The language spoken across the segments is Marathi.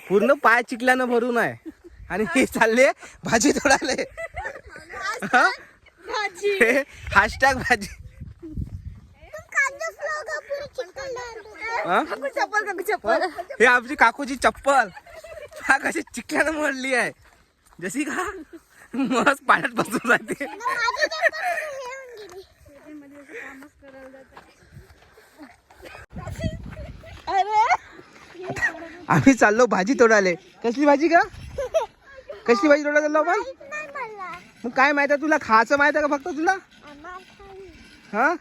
पूर्ण पाय चिखलानं भरून आहे आणि हे चालले भाजी तोडाले. हॅशटॅग भाजी. हे आमची काकूची चप्पल हा कशी चिखलानं मोडली आहे, जशी का मस्त पाण्यात बसून जाते. आम्ही चाललो भाजी तोडाले. कसली भाजी का? कसली भाजी तोडायला चाललो आपण? मग काय माहित आहे तुला? खायचं माहित आहे का फक्त तुला? हा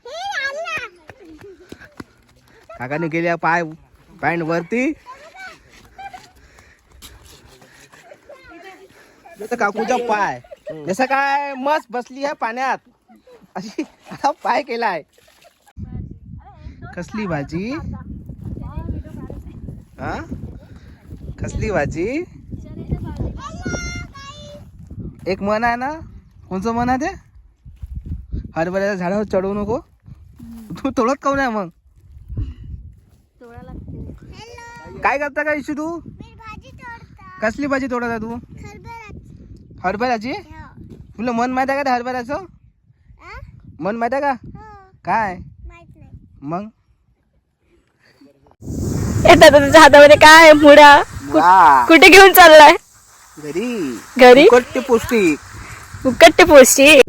काकाने गेल्या पाय पॅन्ट वरती. जसं काकूचा पाय जसं काय मस्त बसली आहे पाण्यात अशी पाय केलाय. कसली भाजी? हा कसली भाजी? एक मन आहे ना, कोणचं मन आहे ते? हरभऱ्याच्या झाडावर चढवू नको. तू तोडत काऊन आहे मग? काय करता का इशू तू? कसली भाजी तोडत आहे तू? हरभऱ्याची. तुला मन माहित आहे का हरभऱ्याचं? मन माहित आहे का? काय मग? येतात तुझ्या हातामध्ये काय मुडा? कुठे घेऊन चाललाय? घरी. घरी पौष्टिक उकट्टे पोस्टी.